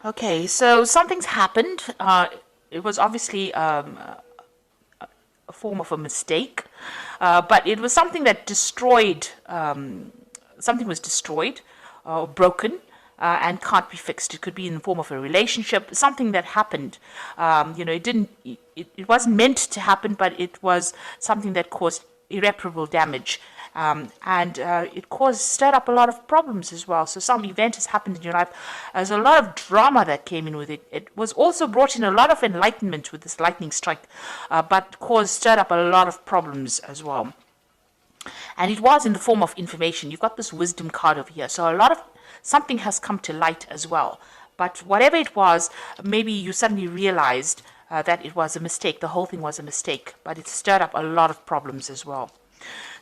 Okay, so something's happened. It was obviously a form of a mistake, but it was something that destroyed, something was destroyed or broken. And can't be fixed. It could be in the form of a relationship, something that happened. It didn't. It wasn't meant to happen, but it was something that caused irreparable damage. And it stirred up a lot of problems as well. So some event has happened in your life. There's a lot of drama that came in with it. It was also brought in a lot of enlightenment with this lightning strike, but stirred up a lot of problems as well. And it was in the form of information. You've got this wisdom card over here. So a lot of something has come to light as well. But whatever it was, maybe you suddenly realized that it was a mistake. The whole thing was a mistake, but it stirred up a lot of problems as well.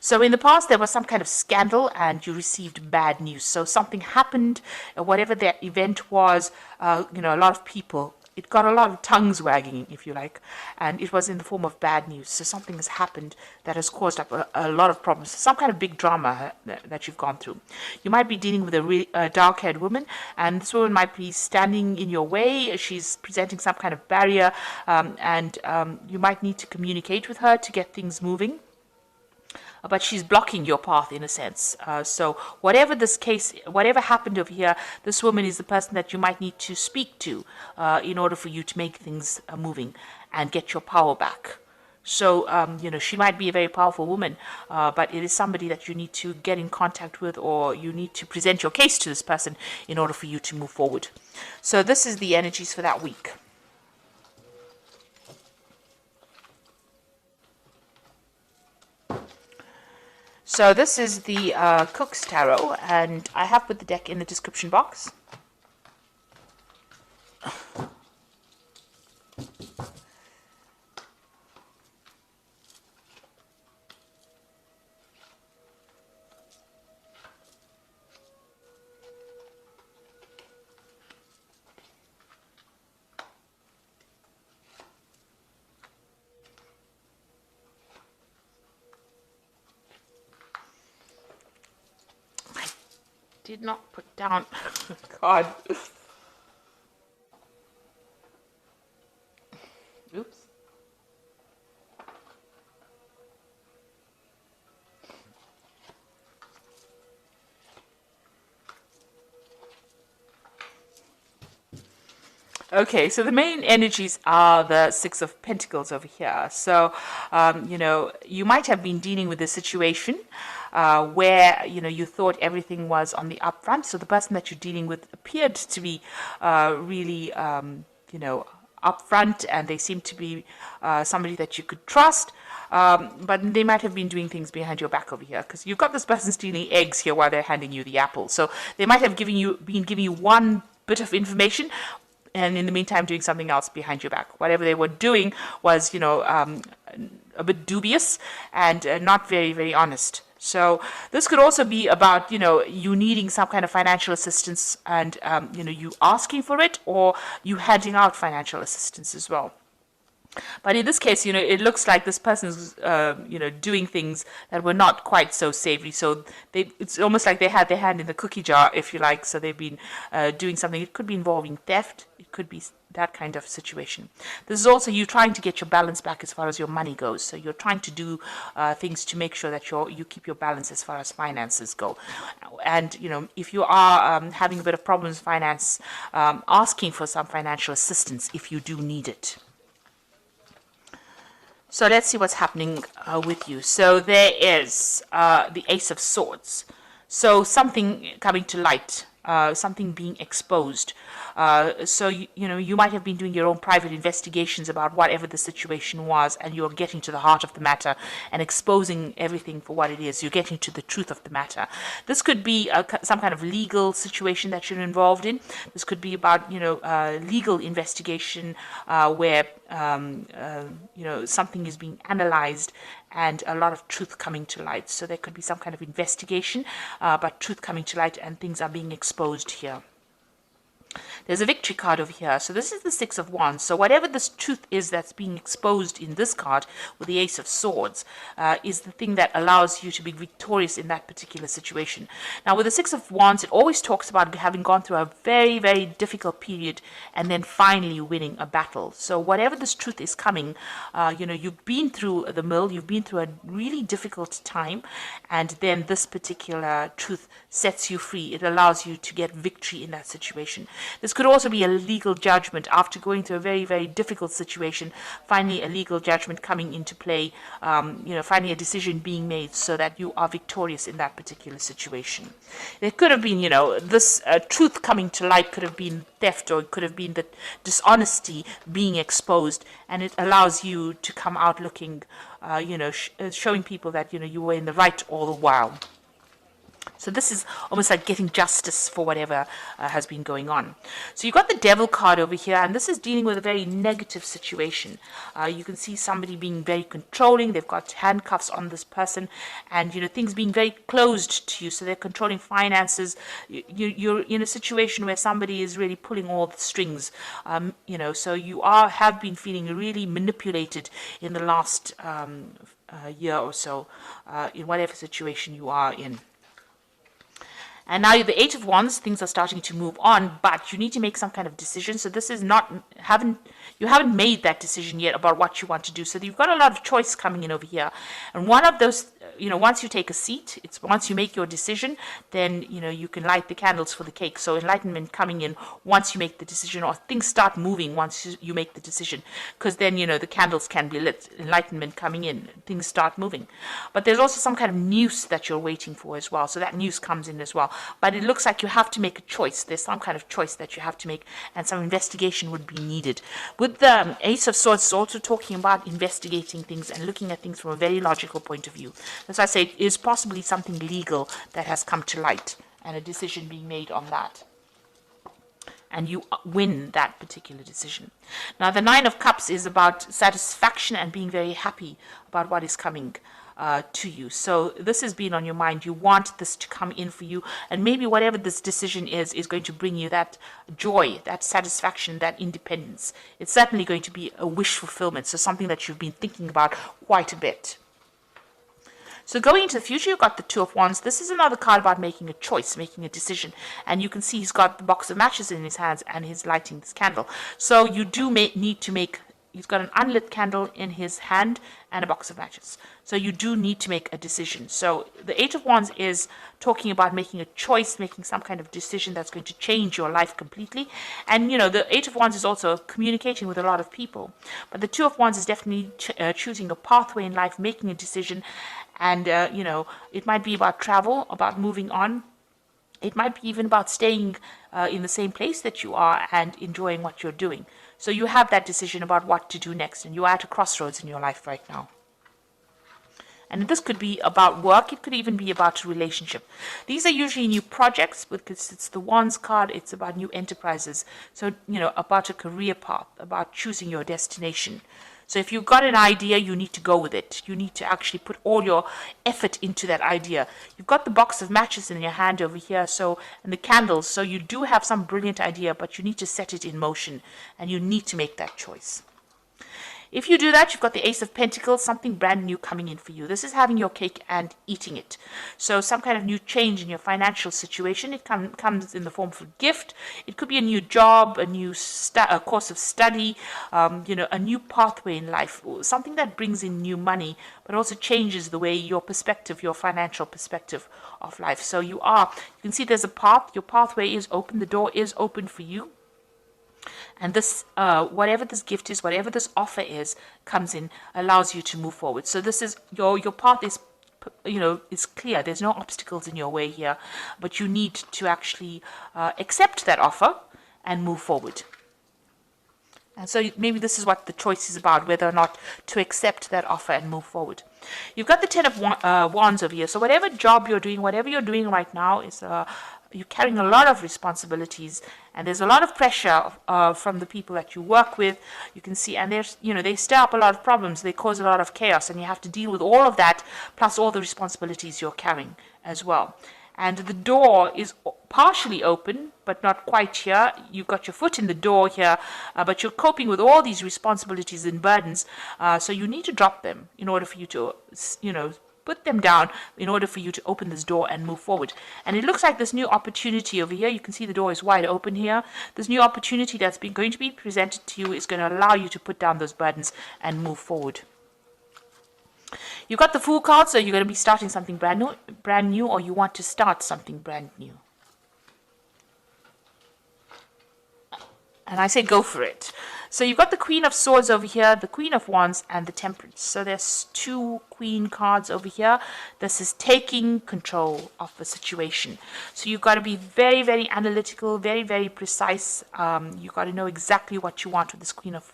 So in the past, there was some kind of scandal and you received bad news. So something happened, whatever that event was, a lot of people, it got a lot of tongues wagging, if you like, and it was in the form of bad news. So something has happened that has caused up a lot of problems, some kind of big drama that you've gone through. You might be dealing with a dark-haired woman, and this woman might be standing in your way. She's presenting some kind of barrier, and you might need to communicate with her to get things moving. But she's blocking your path in a sense. So whatever this case, whatever happened over here, this woman is the person that you might need to speak to in order for you to make things moving and get your power back. So, she might be a very powerful woman, but it is somebody that you need to get in contact with, or you need to present your case to this person in order for you to move forward. So this is the energies for that week. So this is the Cook's Tarot, and I have put the deck in the description box. Did not put down. God. Oops. Okay, so the main energies are the Six of Pentacles over here. So, you might have been dealing with a situation where, you thought everything was on the upfront. So the person that you're dealing with appeared to be really, upfront, and they seem to be somebody that you could trust. But they might have been doing things behind your back over here, because you've got this person stealing eggs here while they're handing you the apple. So they might have been giving you one bit of information, and in the meantime doing something else behind your back. Whatever they were doing was, a bit dubious and not very, very honest. So this could also be about, you needing some kind of financial assistance and, you asking for it, or you handing out financial assistance as well. But in this case, it looks like this person's, doing things that were not quite so savory. So it's almost like they had their hand in the cookie jar, if you like. So they've been doing something. It could be involving theft. It could be that kind of situation. This is also you trying to get your balance back as far as your money goes. So you're trying to do things to make sure that you keep your balance as far as finances go. And, if you are having a bit of problems with finance, asking for some financial assistance if you do need it. So let's see what's happening with you. So there is the Ace of Swords. So something coming to light, something being exposed. So, you might have been doing your own private investigations about whatever the situation was, and you're getting to the heart of the matter and exposing everything for what it is. You're getting to the truth of the matter. This could be some kind of legal situation that you're involved in. This could be about, legal investigation where, something is being analyzed and a lot of truth coming to light. So there could be some kind of investigation, but truth coming to light and things are being exposed here. There's a victory card over here. So this is the Six of Wands. So whatever this truth is that's being exposed in this card with the Ace of Swords is the thing that allows you to be victorious in that particular situation. Now with the Six of Wands, it always talks about having gone through a very, very difficult period and then finally winning a battle. So whatever this truth is coming, you've been through the mill, you've been through a really difficult time, and then this particular truth sets you free. It allows you to get victory in that situation. This could also be a legal judgment after going through a very, very difficult situation. Finally, a legal judgment coming into play, finally a decision being made so that you are victorious in that particular situation. There could have been, this truth coming to light could have been theft, or it could have been the dishonesty being exposed, and it allows you to come out looking, showing people that, you were in the right all the while. So this is almost like getting justice for whatever has been going on. So you've got the Devil card over here, and this is dealing with a very negative situation. You can see somebody being very controlling. They've got handcuffs on this person, and things being very closed to you. So they're controlling finances. You're in a situation where somebody is really pulling all the strings. So you have been feeling really manipulated in the last year or so, in whatever situation you are in. And now the Eight of Wands, things are starting to move on, but you need to make some kind of decision. So this is you haven't made that decision yet about what you want to do. So you've got a lot of choice coming in over here. And one of those, once you take a seat, once you make your decision, then, you can light the candles for the cake. So enlightenment coming in once you make the decision, or things start moving once you make the decision. Because then, the candles can be lit, enlightenment coming in, things start moving. But there's also some kind of news that you're waiting for as well. So that news comes in as well. But it looks like you have to make a choice. There's some kind of choice that you have to make, and some investigation would be needed. With the Ace of Swords, it's also talking about investigating things and looking at things from a very logical point of view. As I say, it is possibly something legal that has come to light, and a decision being made on that. And you win that particular decision. Now, the Nine of Cups is about satisfaction and being very happy about what is coming to you. So this has been on your mind. You want this to come in for you, and maybe whatever this decision is going to bring you that joy, that satisfaction, that independence. It's certainly going to be a wish fulfillment, so something that you've been thinking about quite a bit. So going into the future, you've got the Two of Wands. This is another card about making a choice, making a decision. And you can see he's got the box of matches in his hands, and he's lighting this candle. So you do need to make, he's got an unlit candle in his hand and a box of matches. So you do need to make a decision. So the Eight of Wands is talking about making a choice, making some kind of decision that's going to change your life completely. And, the Eight of Wands is also communicating with a lot of people. But the Two of Wands is definitely choosing a pathway in life, making a decision. And, it might be about travel, about moving on. It might be even about staying in the same place that you are and enjoying what you're doing. So you have that decision about what to do next, and you are at a crossroads in your life right now. And this could be about work. It could even be about a relationship. These are usually new projects because it's the Wands card. It's about new enterprises. So, about a career path, about choosing your destination. So if you've got an idea, you need to go with it. You need to actually put all your effort into that idea. You've got the box of matches in your hand over here, and the candles. So you do have some brilliant idea, but you need to set it in motion, and you need to make that choice. If you do that, you've got the Ace of Pentacles, something brand new coming in for you. This is having your cake and eating it. So some kind of new change in your financial situation. It comes in the form of a gift. It could be a new job, a new a course of study, a new pathway in life, something that brings in new money, but also changes the way your perspective, your financial perspective of life. So you can see there's a path. Your pathway is open. The door is open for you. And this, whatever this gift is, whatever this offer is, comes in, allows you to move forward. So this is your path is, is clear. There's no obstacles in your way here, but you need to actually accept that offer and move forward. And so maybe this is what the choice is about, whether or not to accept that offer and move forward. You've got the Ten of Wands over here. So whatever job you're doing, whatever you're doing right now is you're carrying a lot of responsibilities, and there's a lot of pressure from the people that you work with. You can see, and there's, they stir up a lot of problems. They cause a lot of chaos, and you have to deal with all of that, plus all the responsibilities you're carrying as well. and the door is partially open, but not quite here. You've got your foot in the door here, but you're coping with all these responsibilities and burdens. So you need to drop them in order for you to, put them down in order for you to open this door and move forward. And it looks like this new opportunity over here, you can see the door is wide open here. This new opportunity that's going to be presented to you is going to allow you to put down those burdens and move forward. You got the Fool card, so you're going to be starting something brand new, or you want to start something brand new. And I say go for it. So you've got the Queen of Swords over here, the Queen of Wands, and the Temperance. So there's 2 Queen cards over here. This is taking control of the situation. So you've got to be very, very analytical, very, very precise. You've got to know exactly what you want with this Queen of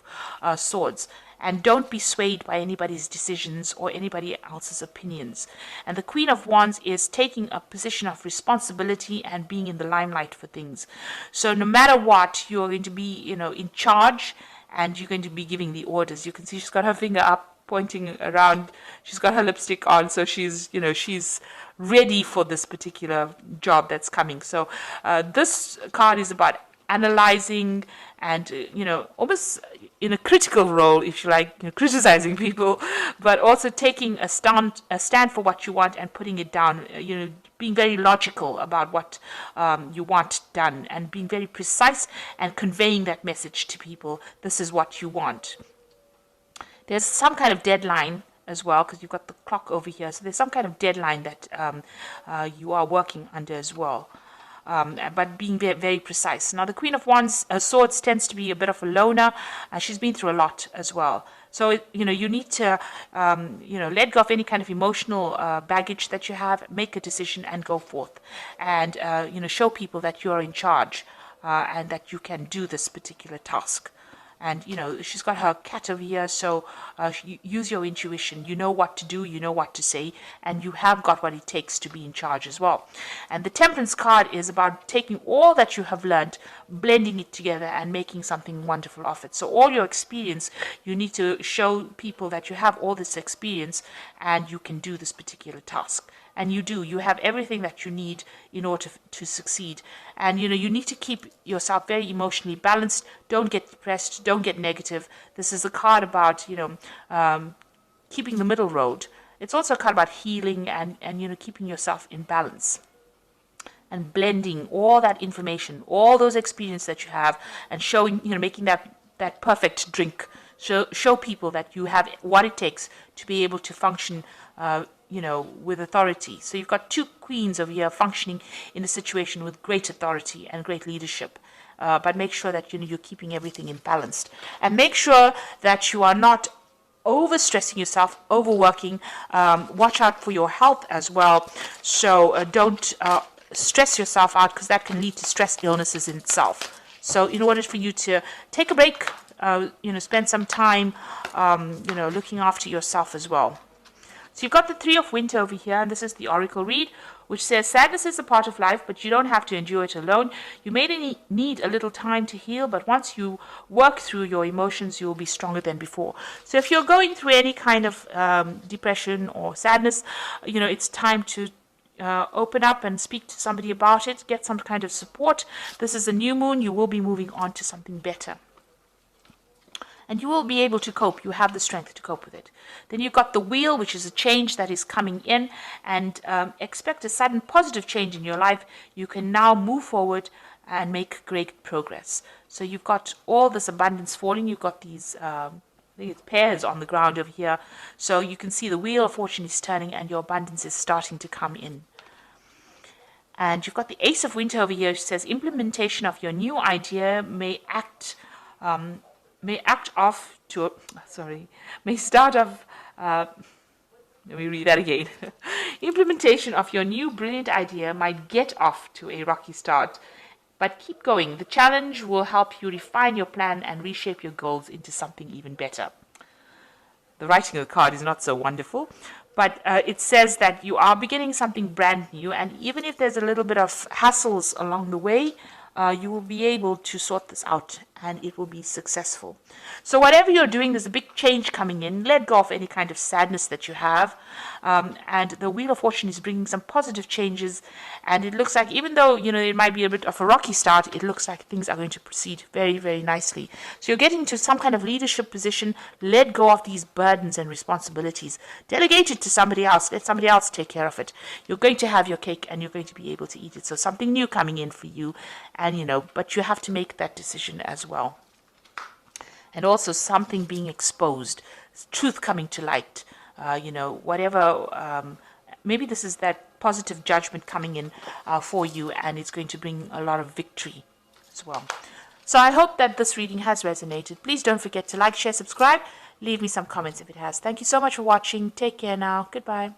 Swords. And don't be swayed by anybody's decisions or anybody else's opinions. And the Queen of Wands is taking a position of responsibility and being in the limelight for things. So no matter what, you're going to be, in charge, and you're going to be giving the orders. You can see she's got her finger up, pointing around. She's got her lipstick on, so she's ready for this particular job that's coming. So this card is about analyzing and almost in a critical role, if you like, criticizing people, but also taking a stand for what you want and putting it down, being very logical about what you want done, and being very precise and conveying that message to people. This is what you want. There's some kind of deadline as well, because you've got the clock over here, so there's some kind of deadline that you are working under as well. But being very, very precise. Now, the Queen of Wands, Swords tends to be a bit of a loner, and she's been through a lot as well. So, you need to, let go of any kind of emotional baggage that you have, make a decision and go forth. And, show people that you're in charge and that you can do this particular task. And, she's got her cat over here, so use your intuition. You know what to do, you know what to say, and you have got what it takes to be in charge as well. And the Temperance card is about taking all that you have learned, blending it together, and making something wonderful of it. So all your experience, you need to show people that you have all this experience and you can do this particular task. And you do. You have everything that you need in order to succeed. And, you need to keep yourself very emotionally balanced. Don't get depressed. Don't get negative. This is a card about, keeping the middle road. It's also a card about healing and keeping yourself in balance. And blending all that information, all those experiences that you have, and showing, making that perfect drink. Show people that you have what it takes to be able to function with authority. So you've got 2 queens over here functioning in a situation with great authority and great leadership. But make sure that you're keeping everything in balanced. And make sure that you are not overstressing yourself, overworking. Watch out for your health as well. So don't stress yourself out, because that can lead to stress illnesses in itself. So in order for you to take a break, spend some time, looking after yourself as well. So you've got the 3 of Winter over here, and this is the Oracle read, which says, sadness is a part of life, but you don't have to endure it alone. You may need a little time to heal, but once you work through your emotions, you will be stronger than before. So if you're going through any kind of depression or sadness, it's time to open up and speak to somebody about it, get some kind of support. This is a new moon. You will be moving on to something better. And you will be able to cope. You have the strength to cope with it. Then you've got the Wheel, which is a change that is coming in, and expect a sudden positive change in your life. You can now move forward and make great progress. So you've got all this abundance falling. You've got these I think it's pears on the ground over here. So you can see the Wheel of Fortune is turning and your abundance is starting to come in. And you've got the Ace of Winter over here, which says implementation of your new idea may start off, let me read that again. Implementation of your new brilliant idea might get off to a rocky start, but keep going. The challenge will help you refine your plan and reshape your goals into something even better. The writing of the card is not so wonderful, but it says that you are beginning something brand new, and even if there's a little bit of hassles along the way, you will be able to sort this out and it will be successful. So whatever you're doing, there's a big change coming in. Let go of any kind of sadness that you have. And the Wheel of Fortune is bringing some positive changes. And it looks like, even though, it might be a bit of a rocky start, it looks like things are going to proceed very, very nicely. So you're getting to some kind of leadership position. Let go of these burdens and responsibilities. Delegate it to somebody else. Let somebody else take care of it. You're going to have your cake and you're going to be able to eat it. So something new coming in for you. And, but you have to make that decision as well. And also something being exposed, truth coming to light, whatever. Maybe this is that positive judgment coming in for you, and it's going to bring a lot of victory as well. So I hope that this reading has resonated. Please don't forget to like, share, subscribe. Leave me some comments if it has. Thank you so much for watching. Take care now. Goodbye.